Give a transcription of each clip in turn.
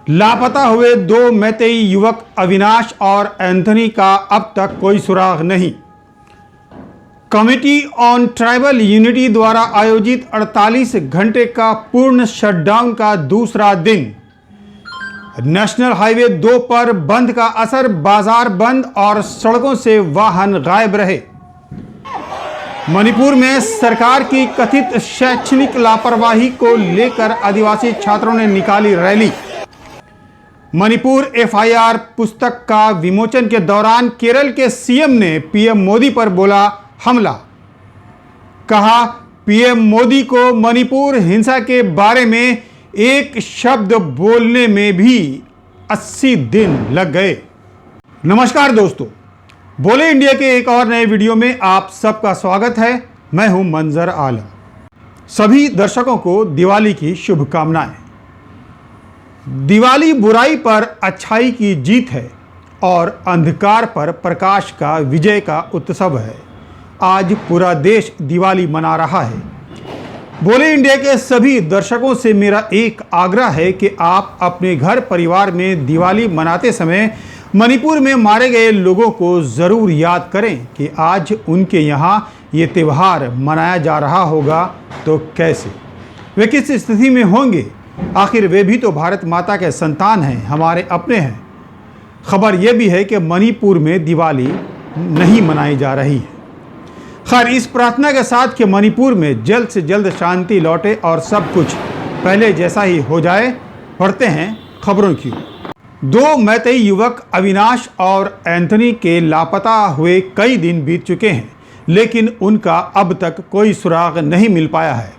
लापता हुए दो मैतेई युवक अविनाश और एंथनी का अब तक कोई सुराग नहीं। कमेटी ऑन ट्राइबल यूनिटी द्वारा आयोजित 48 घंटे का पूर्ण शटडाउन का दूसरा दिन। नेशनल हाईवे 2 पर बंद का असर, बाजार बंद और सड़कों से वाहन गायब रहे। मणिपुर में सरकार की कथित शैक्षणिक लापरवाही को लेकर आदिवासी छात्रों ने निकाली रैली। मणिपुर एफआईआर पुस्तक का विमोचन के दौरान केरल के सीएम ने पीएम मोदी पर बोला हमला। कहा पीएम मोदी को मणिपुर हिंसा के बारे में एक शब्द बोलने में भी 80 दिन लग गए। नमस्कार दोस्तों, बोले इंडिया के एक और नए वीडियो में आप सबका स्वागत है। मैं हूं मंजर आलम। सभी दर्शकों को दिवाली की शुभकामनाएं। दिवाली बुराई पर अच्छाई की जीत है और अंधकार पर प्रकाश का विजय का उत्सव है। आज पूरा देश दिवाली मना रहा है। बोले इंडिया के सभी दर्शकों से मेरा एक आग्रह है कि आप अपने घर परिवार में दिवाली मनाते समय मणिपुर में मारे गए लोगों को ज़रूर याद करें कि आज उनके यहाँ ये त्यौहार मनाया जा रहा होगा तो कैसे, वे किस स्थिति में होंगे। आखिर वे भी तो भारत माता के संतान हैं, हमारे अपने हैं। खबर यह भी है कि मणिपुर में दिवाली नहीं मनाई जा रही है। खैर, इस प्रार्थना के साथ कि मणिपुर में जल्द से जल्द शांति लौटे और सब कुछ पहले जैसा ही हो जाए, पढ़ते हैं खबरों की। दो मैतेई युवक अविनाश और एंथनी के लापता हुए कई दिन बीत चुके हैं, लेकिन उनका अब तक कोई सुराग नहीं मिल पाया है।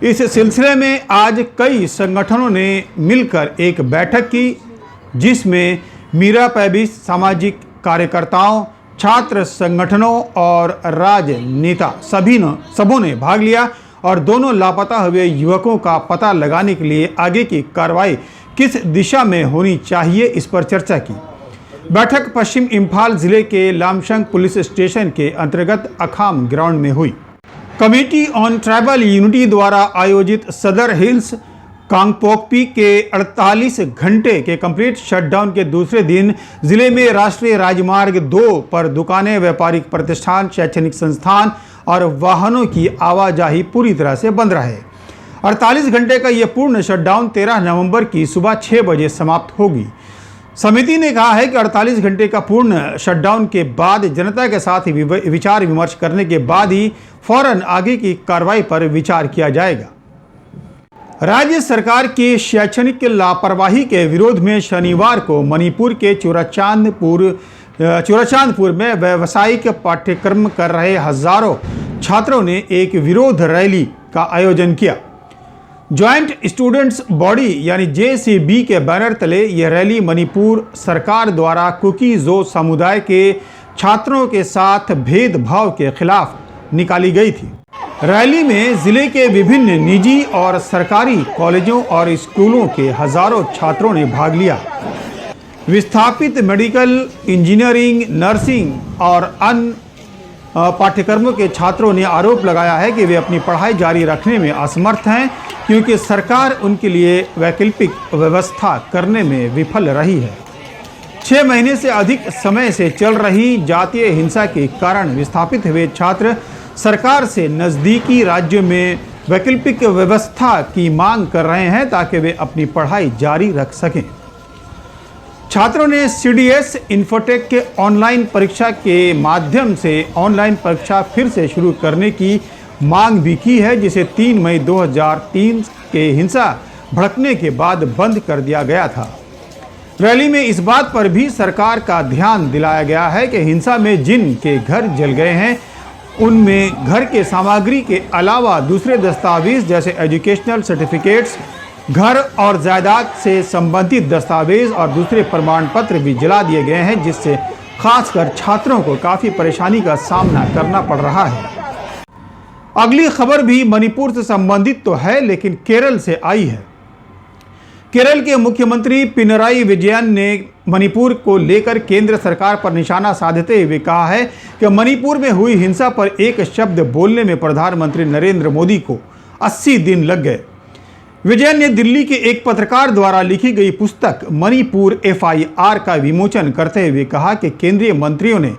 इस सिलसिले में आज कई संगठनों ने मिलकर एक बैठक की, जिसमें मीरा पैबिस सामाजिक कार्यकर्ताओं, छात्र संगठनों और राजनेता सबों ने भाग लिया और दोनों लापता हुए युवकों का पता लगाने के लिए आगे की कार्रवाई किस दिशा में होनी चाहिए, इस पर चर्चा की। बैठक पश्चिम इंफाल जिले के लामशंग पुलिस स्टेशन के अंतर्गत अखाम ग्राउंड में हुई। कमेटी ऑन ट्राइबल यूनिटी द्वारा आयोजित सदर हिल्स कांगपोकपी के 48 घंटे के कंप्लीट शटडाउन के दूसरे दिन जिले में राष्ट्रीय राजमार्ग 2 पर दुकानें, व्यापारिक प्रतिष्ठान, शैक्षणिक संस्थान और वाहनों की आवाजाही पूरी तरह से बंद रहे। 48 घंटे का यह पूर्ण शटडाउन 13 नवंबर की सुबह 6 बजे समाप्त होगी। समिति ने कहा है कि 48 घंटे का पूर्ण शटडाउन के बाद जनता के साथ विचार विमर्श करने के बाद ही फौरन आगे की कार्रवाई पर विचार किया जाएगा। राज्य सरकार की शैक्षणिक लापरवाही के विरोध में शनिवार को मणिपुर के चुराचांदपुर में व्यावसायिक पाठ्यक्रम कर रहे हजारों छात्रों ने एक विरोध रैली का आयोजन किया। ज्वाइंट स्टूडेंट्स बॉडी यानी JCB के बैनर तले यह रैली मणिपुर सरकार द्वारा कुकी-जो समुदाय के छात्रों के साथ भेदभाव के खिलाफ निकाली गई थी। रैली में जिले के विभिन्न निजी और सरकारी कॉलेजों और स्कूलों के हजारों छात्रों ने भाग लिया। विस्थापित मेडिकल, इंजीनियरिंग, नर्सिंग और अन्य पाठ्यक्रमों के छात्रों ने आरोप लगाया है कि वे अपनी पढ़ाई जारी रखने में असमर्थ हैं, क्योंकि सरकार उनके लिए वैकल्पिक व्यवस्था करने में विफल रही है। 6 महीने से अधिक समय से चल रही जातीय हिंसा के कारण विस्थापित हुए छात्र सरकार से नज़दीकी राज्यों में वैकल्पिक व्यवस्था की मांग कर रहे हैं, ताकि वे अपनी पढ़ाई जारी रख सकें। छात्रों ने CDS इन्फोटेक के ऑनलाइन परीक्षा के माध्यम से ऑनलाइन परीक्षा फिर से शुरू करने की मांग भी की है, जिसे 3 मई 2003 के हिंसा भड़कने के बाद बंद कर दिया गया था। रैली में इस बात पर भी सरकार का ध्यान दिलाया गया है कि हिंसा में जिन के घर जल गए हैं, उनमें घर के सामग्री के अलावा दूसरे दस्तावेज जैसे एजुकेशनल सर्टिफिकेट्स, घर और जायदाद से संबंधित दस्तावेज और दूसरे प्रमाण पत्र भी जला दिए गए हैं, जिससे खासकर छात्रों को काफ़ी परेशानी का सामना करना पड़ रहा है। अगली खबर भी मणिपुर से संबंधित तो है, लेकिन केरल से आई है। केरल के मुख्यमंत्री पिनराई विजयन ने मणिपुर को लेकर केंद्र सरकार पर निशाना साधते हुए कहा है कि मणिपुर में हुई हिंसा पर एक शब्द बोलने में प्रधानमंत्री नरेंद्र मोदी को 80 दिन लग गए। विजयन ने दिल्ली के एक पत्रकार द्वारा लिखी गई पुस्तक मणिपुर FIR का विमोचन करते हुए कहा कि केंद्रीय मंत्रियों ने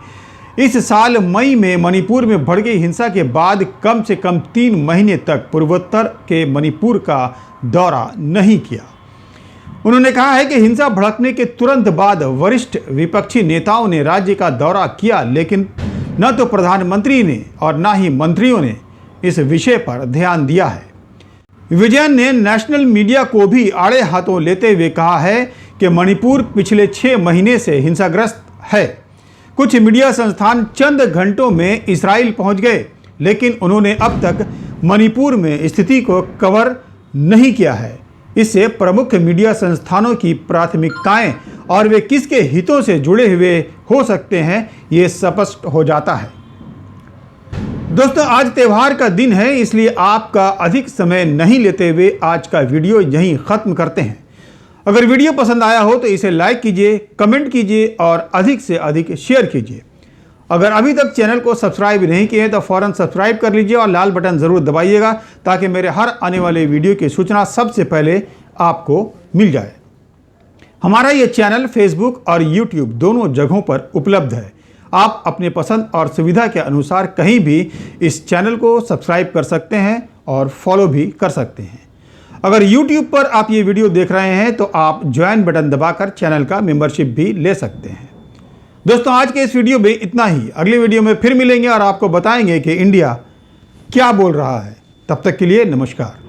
इस साल मई में मणिपुर में भड़की हिंसा के बाद कम से कम 3 महीने तक पूर्वोत्तर के मणिपुर का दौरा नहीं किया। उन्होंने कहा है कि हिंसा भड़कने के तुरंत बाद वरिष्ठ विपक्षी नेताओं ने राज्य का दौरा किया, लेकिन न तो प्रधानमंत्री ने और न ही मंत्रियों ने इस विषय पर ध्यान दिया है। विजयन ने नेशनल मीडिया को भी आड़े हाथों लेते हुए कहा है कि मणिपुर पिछले 6 महीने से हिंसाग्रस्त है। कुछ मीडिया संस्थान चंद घंटों में इस्राइल पहुंच गए, लेकिन उन्होंने अब तक मणिपुर में स्थिति को कवर नहीं किया है। इससे प्रमुख मीडिया संस्थानों की प्राथमिकताएं और वे किसके हितों से जुड़े हुए हो सकते हैं, ये स्पष्ट हो जाता है। दोस्तों, आज त्यौहार का दिन है, इसलिए आपका अधिक समय नहीं लेते हुए आज का वीडियो यहीं ख़त्म करते हैं। अगर वीडियो पसंद आया हो तो इसे लाइक कीजिए, कमेंट कीजिए और अधिक से अधिक शेयर कीजिए। अगर अभी तक चैनल को सब्सक्राइब नहीं किए तो फ़ौरन सब्सक्राइब कर लीजिए और लाल बटन ज़रूर दबाइएगा ताकि मेरे हर आने वाले वीडियो की सूचना सबसे पहले आपको मिल जाए। हमारा ये चैनल फेसबुक और यूट्यूब दोनों जगहों पर उपलब्ध है। आप अपने पसंद और सुविधा के अनुसार कहीं भी इस चैनल को सब्सक्राइब कर सकते हैं और फॉलो भी कर सकते हैं। अगर YouTube पर आप ये वीडियो देख रहे हैं तो आप ज्वाइन बटन दबाकर चैनल का मेंबरशिप भी ले सकते हैं। दोस्तों, आज के इस वीडियो में इतना ही। अगले वीडियो में फिर मिलेंगे और आपको बताएंगे कि इंडिया क्या बोल रहा है। तब तक के लिए नमस्कार।